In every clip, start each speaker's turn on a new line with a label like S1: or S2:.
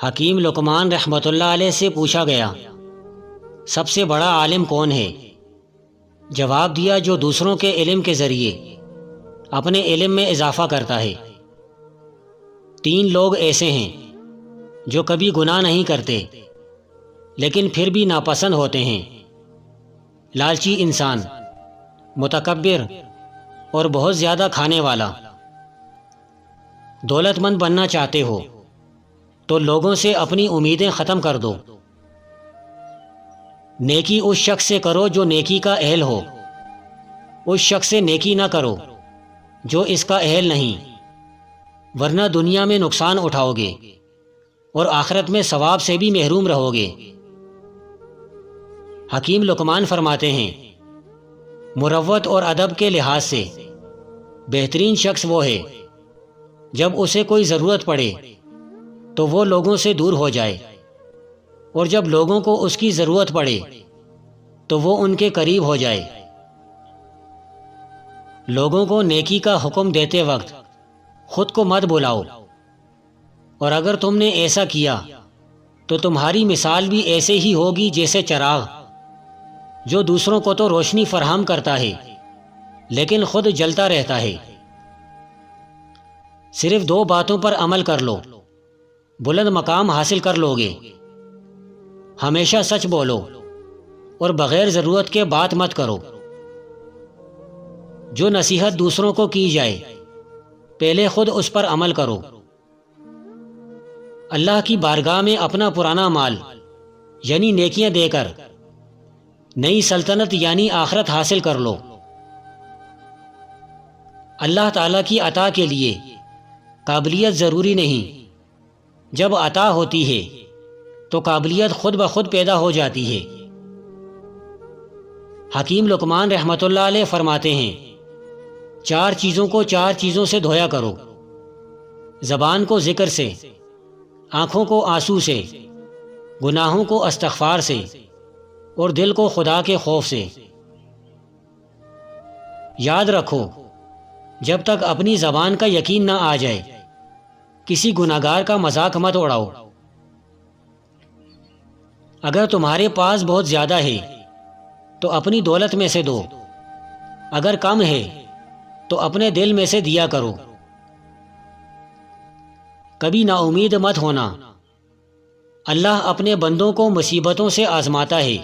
S1: حکیم لقمان رحمۃ اللہ علیہ سے پوچھا گیا، سب سے بڑا عالم کون ہے؟ جواب دیا، جو دوسروں کے علم کے ذریعے اپنے علم میں اضافہ کرتا ہے۔ 3 لوگ ایسے ہیں جو کبھی گناہ نہیں کرتے لیکن پھر بھی ناپسند ہوتے ہیں: لالچی انسان، متکبر اور بہت زیادہ کھانے والا۔ دولت مند بننا چاہتے ہو تو لوگوں سے اپنی امیدیں ختم کر دو۔ نیکی اس شخص سے کرو جو نیکی کا اہل ہو، اس شخص سے نیکی نہ کرو جو اس کا اہل نہیں، ورنہ دنیا میں نقصان اٹھاؤ گے اور آخرت میں ثواب سے بھی محروم رہو گے۔ حکیم لقمان فرماتے ہیں، مروت اور ادب کے لحاظ سے بہترین شخص وہ ہے جب اسے کوئی ضرورت پڑے تو وہ لوگوں سے دور ہو جائے، اور جب لوگوں کو اس کی ضرورت پڑے تو وہ ان کے قریب ہو جائے۔ لوگوں کو نیکی کا حکم دیتے وقت خود کو مت بلاؤ، اور اگر تم نے ایسا کیا تو تمہاری مثال بھی ایسے ہی ہوگی جیسے چراغ، جو دوسروں کو تو روشنی فراہم کرتا ہے لیکن خود جلتا رہتا ہے۔ صرف 2 باتوں پر عمل کر لو، بلند مقام حاصل کر لو گے۔ ہمیشہ سچ بولو اور بغیر ضرورت کے بات مت کرو۔ جو نصیحت دوسروں کو کی جائے پہلے خود اس پر عمل کرو۔ اللہ کی بارگاہ میں اپنا پرانا مال یعنی نیکیاں دے کر نئی سلطنت یعنی آخرت حاصل کر لو۔ اللہ تعالیٰ کی عطا کے لیے قابلیت ضروری نہیں، جب عطا ہوتی ہے تو قابلیت خود بخود پیدا ہو جاتی ہے۔ حکیم لقمان رحمۃ اللہ علیہ فرماتے ہیں، 4 چیزوں کو 4 چیزوں سے دھویا کرو: زبان کو ذکر سے، آنکھوں کو آنسو سے، گناہوں کو استغفار سے، اور دل کو خدا کے خوف سے۔ یاد رکھو، جب تک اپنی زبان کا یقین نہ آ جائے کسی گناہگار کا مذاق مت اڑاؤ۔ اگر تمہارے پاس بہت زیادہ ہے تو اپنی دولت میں سے دو، اگر کم ہے تو اپنے دل میں سے دیا کرو۔ کبھی نا امید مت ہونا، اللہ اپنے بندوں کو مصیبتوں سے آزماتا ہے،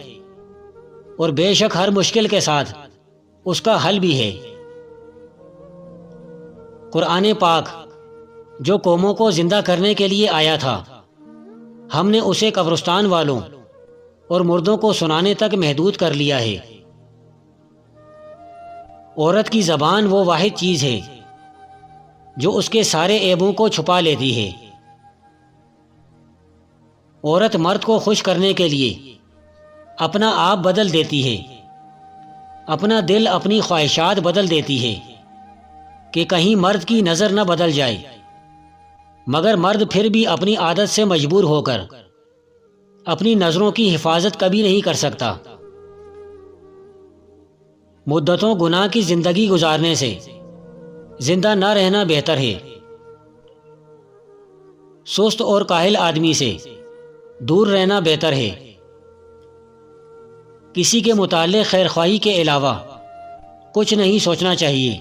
S1: اور بے شک ہر مشکل کے ساتھ اس کا حل بھی ہے۔ قرآن پاک جو قوموں کو زندہ کرنے کے لیے آیا تھا، ہم نے اسے قبرستان والوں اور مردوں کو سنانے تک محدود کر لیا ہے۔ عورت کی زبان وہ واحد چیز ہے جو اس کے سارے عیبوں کو چھپا لیتی ہے۔ عورت مرد کو خوش کرنے کے لیے اپنا آپ بدل دیتی ہے، اپنا دل، اپنی خواہشات بدل دیتی ہے کہ کہیں مرد کی نظر نہ بدل جائے، مگر مرد پھر بھی اپنی عادت سے مجبور ہو کر اپنی نظروں کی حفاظت کبھی نہیں کر سکتا۔ مدتوں گناہ کی زندگی گزارنے سے زندہ نہ رہنا بہتر ہے۔ سست اور کاہل آدمی سے دور رہنا بہتر ہے۔ کسی کے متعلق خیرخواہی کے علاوہ کچھ نہیں سوچنا چاہیے۔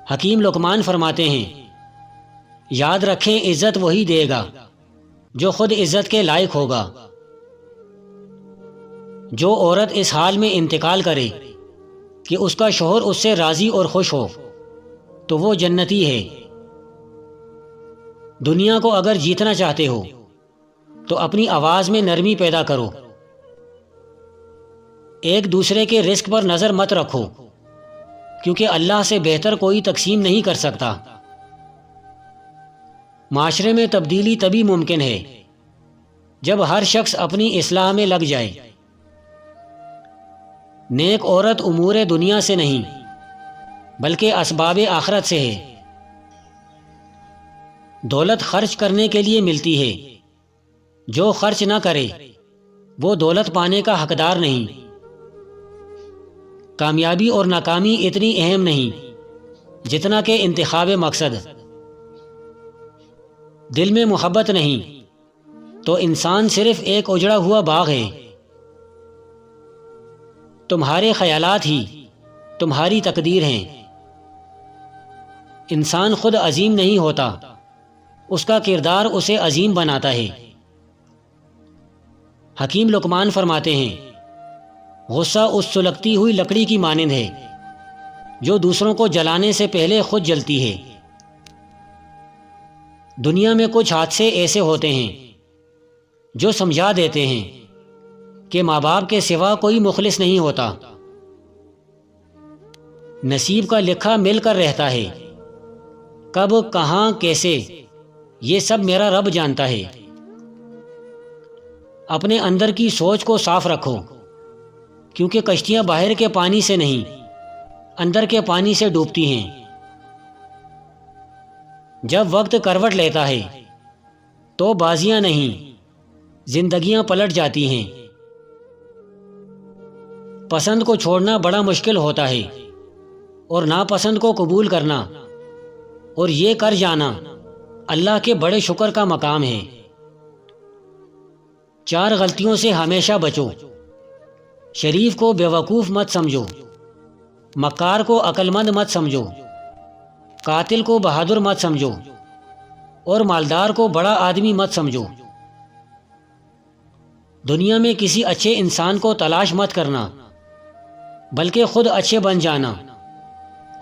S1: حکیم لقمان فرماتے ہیں، یاد رکھیں، عزت وہی دے گا جو خود عزت کے لائق ہوگا۔ جو عورت اس حال میں انتقال کرے کہ اس کا شوہر اس سے راضی اور خوش ہو تو وہ جنتی ہے۔ دنیا کو اگر جیتنا چاہتے ہو تو اپنی آواز میں نرمی پیدا کرو۔ ایک دوسرے کے رزق پر نظر مت رکھو، کیونکہ اللہ سے بہتر کوئی تقسیم نہیں کر سکتا۔ معاشرے میں تبدیلی تبھی ممکن ہے جب ہر شخص اپنی اصلاح میں لگ جائے۔ نیک عورت امور دنیا سے نہیں بلکہ اسباب آخرت سے ہے۔ دولت خرچ کرنے کے لیے ملتی ہے، جو خرچ نہ کرے وہ دولت پانے کا حقدار نہیں۔ کامیابی اور ناکامی اتنی اہم نہیں جتنا کہ انتخاب مقصد۔ دل میں محبت نہیں تو انسان صرف ایک اجڑا ہوا باغ ہے۔ تمہارے خیالات ہی تمہاری تقدیر ہیں۔ انسان خود عظیم نہیں ہوتا، اس کا کردار اسے عظیم بناتا ہے۔ حکیم لقمان فرماتے ہیں، غصہ اس سلگتی ہوئی لکڑی کی مانند ہے جو دوسروں کو جلانے سے پہلے خود جلتی ہے۔ دنیا میں کچھ حادثے ایسے ہوتے ہیں جو سمجھا دیتے ہیں کہ ماں باپ کے سوا کوئی مخلص نہیں ہوتا۔ نصیب کا لکھا مل کر رہتا ہے، کب کہاں کیسے یہ سب میرا رب جانتا ہے۔ اپنے اندر کی سوچ کو صاف رکھو، کیونکہ کشتیاں باہر کے پانی سے نہیں اندر کے پانی سے ڈوبتی ہیں۔ جب وقت کروٹ لیتا ہے تو بازیاں نہیں زندگیاں پلٹ جاتی ہیں۔ پسند کو چھوڑنا بڑا مشکل ہوتا ہے اور ناپسند کو قبول کرنا اور یہ کر جانا اللہ کے بڑے شکر کا مقام ہے۔ 4 غلطیوں سے ہمیشہ بچو۔ شریف کو بیوقوف مت سمجھو، مکار کو عقل مند مت سمجھو، قاتل کو بہادر مت سمجھو اور مالدار کو بڑا آدمی مت سمجھو۔ دنیا میں کسی اچھے انسان کو تلاش مت کرنا، بلکہ خود اچھے بن جانا۔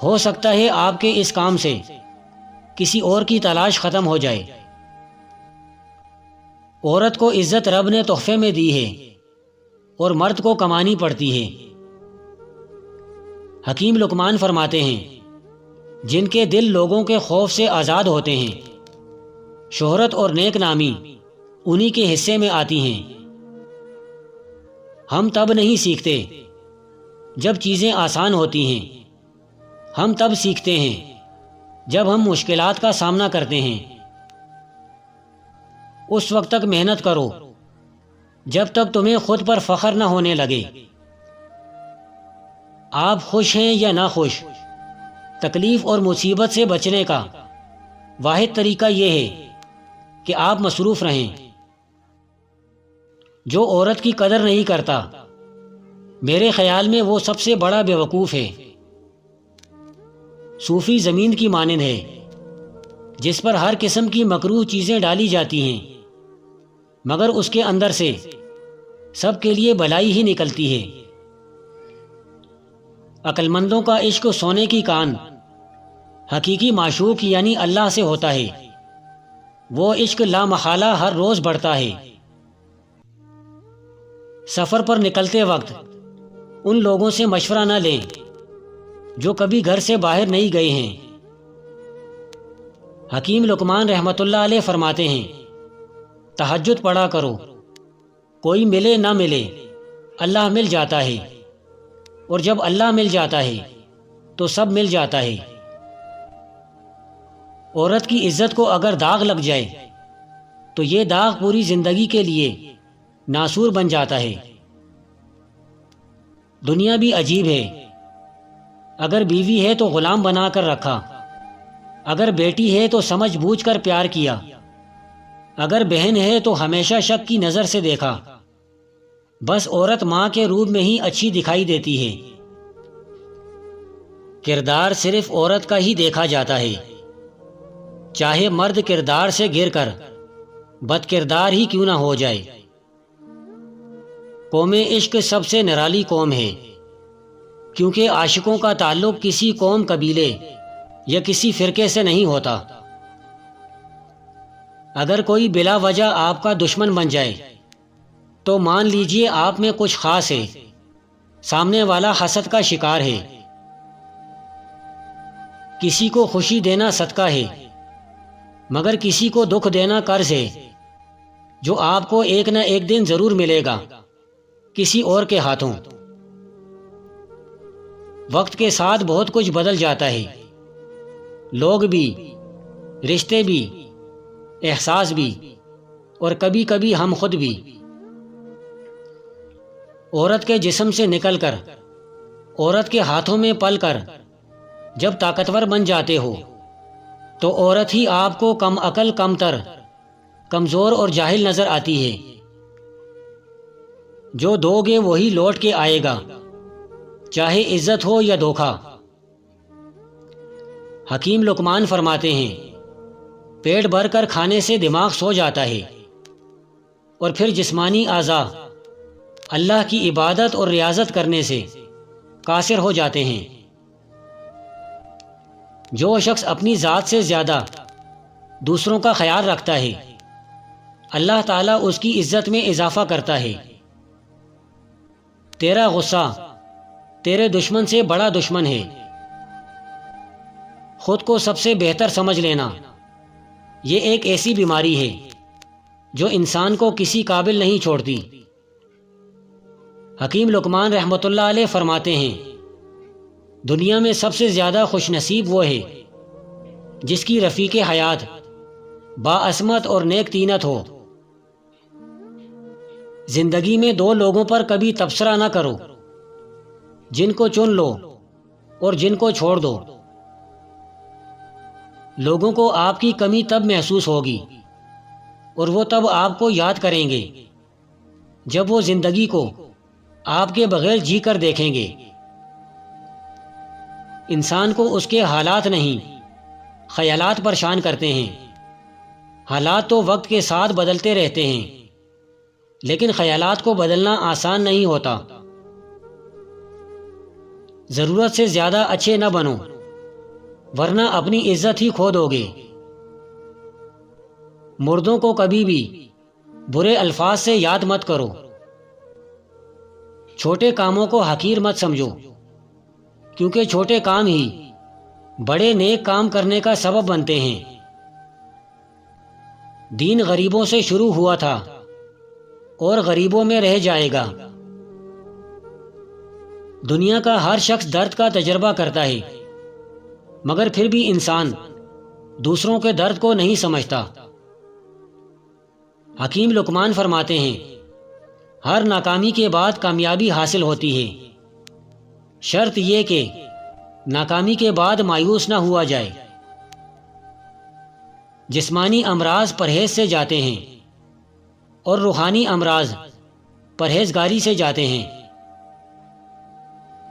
S1: ہو سکتا ہے آپ کے اس کام سے کسی اور کی تلاش ختم ہو جائے۔ عورت کو عزت رب نے تحفے میں دی ہے اور مرد کو کمانی پڑتی ہے۔ حکیم لقمان فرماتے ہیں، جن کے دل لوگوں کے خوف سے آزاد ہوتے ہیں، شہرت اور نیک نامی انہی کے حصے میں آتی ہیں۔ ہم تب نہیں سیکھتے جب چیزیں آسان ہوتی ہیں، ہم تب سیکھتے ہیں جب ہم مشکلات کا سامنا کرتے ہیں۔ اس وقت تک محنت کرو جب تک تمہیں خود پر فخر نہ ہونے لگے۔ آپ خوش ہیں یا نہ خوش، تکلیف اور مصیبت سے بچنے کا واحد طریقہ یہ ہے کہ آپ مصروف رہیں۔ جو عورت کی قدر نہیں کرتا، میرے خیال میں وہ سب سے بڑا بیوقوف ہے۔ صوفی زمین کی مانند ہے جس پر ہر قسم کی مکروہ چیزیں ڈالی جاتی ہیں، مگر اس کے اندر سے سب کے لیے بھلائی ہی نکلتی ہے۔ عقل مندوں کا عشق سونے کی کان حقیقی معشوق یعنی اللہ سے ہوتا ہے۔ وہ عشق لا محالہ ہر روز بڑھتا ہے۔ سفر پر نکلتے وقت ان لوگوں سے مشورہ نہ لیں جو کبھی گھر سے باہر نہیں گئے ہیں۔ حکیم لقمان رحمۃ اللہ علیہ فرماتے ہیں، تہجد پڑھا کرو، کوئی ملے نہ ملے اللہ مل جاتا ہے، اور جب اللہ مل جاتا ہے تو سب مل جاتا ہے۔ عورت کی عزت کو اگر داغ لگ جائے تو یہ داغ پوری زندگی کے لیے ناسور بن جاتا ہے۔ دنیا بھی عجیب ہے، اگر بیوی ہے تو غلام بنا کر رکھا، اگر بیٹی ہے تو سمجھ بوجھ کر پیار کیا، اگر بہن ہے تو ہمیشہ شک کی نظر سے دیکھا۔ بس عورت ماں کے روپ میں ہی اچھی دکھائی دیتی ہے۔ کردار صرف عورت کا ہی دیکھا جاتا ہے، چاہے مرد کردار سے گر کر بد کردار ہی کیوں نہ ہو جائے۔ قوم عشق سب سے نرالی قوم ہے، کیونکہ عاشقوں کا تعلق کسی قوم، قبیلے یا کسی فرقے سے نہیں ہوتا۔ اگر کوئی بلا وجہ آپ کا دشمن بن جائے تو مان لیجئے آپ میں کچھ خاص ہے، سامنے والا حسد کا شکار ہے۔ کسی کو خوشی دینا صدقہ ہے، مگر کسی کو دکھ دینا قرض ہے، جو آپ کو ایک نہ ایک دن ضرور ملے گا کسی اور کے ہاتھوں۔ وقت کے ساتھ بہت کچھ بدل جاتا ہے، لوگ بھی، رشتے بھی، احساس بھی، اور کبھی کبھی ہم خود بھی۔ عورت کے جسم سے نکل کر عورت کے ہاتھوں میں پل کر جب طاقتور بن جاتے ہو تو عورت ہی آپ کو کم عقل، کم تر کمزور اور جاہل نظر آتی ہے۔ جو دو گے وہی لوٹ کے آئے گا، چاہے عزت ہو یا دھوکہ۔ حکیم لقمان فرماتے ہیں، پیٹ بھر کر کھانے سے دماغ سو جاتا ہے، اور پھر جسمانی اعضاء اللہ کی عبادت اور ریاضت کرنے سے قاصر ہو جاتے ہیں۔ جو شخص اپنی ذات سے زیادہ دوسروں کا خیال رکھتا ہے، اللہ تعالیٰ اس کی عزت میں اضافہ کرتا ہے۔ تیرا غصہ تیرے دشمن سے بڑا دشمن ہے۔ خود کو سب سے بہتر سمجھ لینا یہ ایک ایسی بیماری ہے جو انسان کو کسی قابل نہیں چھوڑتی۔ حکیم لقمان رحمۃ اللہ علیہ فرماتے ہیں، دنیا میں سب سے زیادہ خوش نصیب وہ ہے جس کی رفیق حیات باعصمت اور نیک طینت ہو۔ زندگی میں دو لوگوں پر کبھی تبصرہ نہ کرو، جن کو چن لو اور جن کو چھوڑ دو۔ لوگوں کو آپ کی کمی تب محسوس ہوگی اور وہ تب آپ کو یاد کریں گے جب وہ زندگی کو آپ کے بغیر جی کر دیکھیں گے۔ انسان کو اس کے حالات نہیں، خیالات پریشان کرتے ہیں۔ حالات تو وقت کے ساتھ بدلتے رہتے ہیں، لیکن خیالات کو بدلنا آسان نہیں ہوتا۔ ضرورت سے زیادہ اچھے نہ بنو، ورنہ اپنی عزت ہی کھو دو گے۔ مردوں کو کبھی بھی برے الفاظ سے یاد مت کرو۔ چھوٹے کاموں کو حقیر مت سمجھو، کیونکہ چھوٹے کام ہی بڑے نیک کام کرنے کا سبب بنتے ہیں۔ دین غریبوں سے شروع ہوا تھا اور غریبوں میں رہ جائے گا۔ دنیا کا ہر شخص درد کا تجربہ کرتا ہے، مگر پھر بھی انسان دوسروں کے درد کو نہیں سمجھتا۔ حکیم لقمان فرماتے ہیں، ہر ناکامی کے بعد کامیابی حاصل ہوتی ہے، شرط یہ کہ ناکامی کے بعد مایوس نہ ہوا جائے۔ جسمانی امراض پرہیز سے جاتے ہیں اور روحانی امراض پرہیزگاری سے جاتے ہیں۔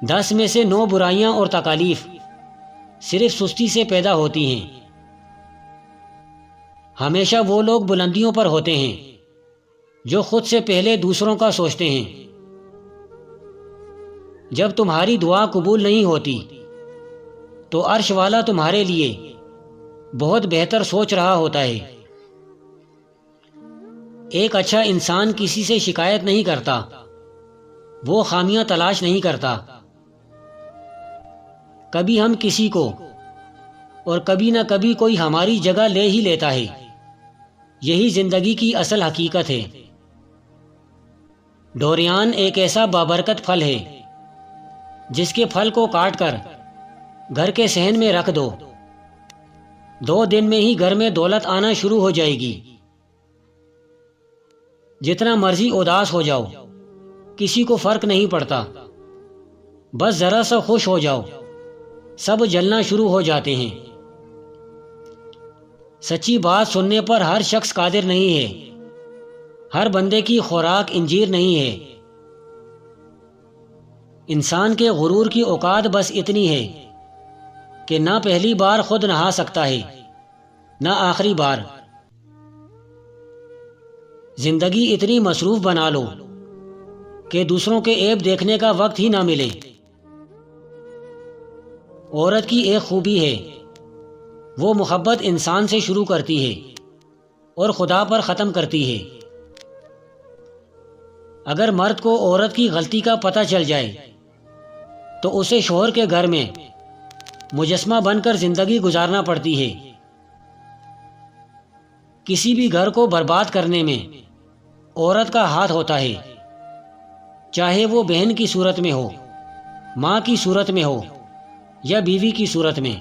S1: 10 میں سے 9 برائیاں اور تکالیف صرف سستی سے پیدا ہوتی ہیں۔ ہمیشہ وہ لوگ بلندیوں پر ہوتے ہیں جو خود سے پہلے دوسروں کا سوچتے ہیں۔ جب تمہاری دعا قبول نہیں ہوتی تو عرش والا تمہارے لیے بہت بہتر سوچ رہا ہوتا ہے۔ ایک اچھا انسان کسی سے شکایت نہیں کرتا، وہ خامیاں تلاش نہیں کرتا۔ کبھی ہم کسی کو اور کبھی نہ کبھی کوئی ہماری جگہ لے ہی لیتا ہے۔ یہی زندگی کی اصل حقیقت ہے۔ ڈوریان ایک ایسا بابرکت پھل ہے جس کے پھل کو کاٹ کر گھر کے صحن میں رکھ دو، 2 دن میں ہی گھر میں دولت آنا شروع ہو جائے گی۔ جتنا مرضی اداس ہو جاؤ، کسی کو فرق نہیں پڑتا، بس ذرا سا خوش ہو جاؤ، سب جلنا شروع ہو جاتے ہیں۔ سچی بات سننے پر ہر شخص قادر نہیں ہے، ہر بندے کی خوراک انجیر نہیں ہے۔ انسان کے غرور کی اوقات بس اتنی ہے کہ نہ پہلی بار خود نہا سکتا ہے نہ آخری بار۔ زندگی اتنی مصروف بنا لو کہ دوسروں کے عیب دیکھنے کا وقت ہی نہ ملے۔ عورت کی ایک خوبی ہے، وہ محبت انسان سے شروع کرتی ہے اور خدا پر ختم کرتی ہے۔ اگر مرد کو عورت کی غلطی کا پتہ چل جائے تو اسے شوہر کے گھر میں مجسمہ بن کر زندگی گزارنا پڑتی ہے۔ کسی بھی گھر کو برباد کرنے میں عورت کا ہاتھ ہوتا ہے، چاہے وہ بہن کی صورت میں ہو، ماں کی صورت میں ہو یا بیوی کی صورت میں۔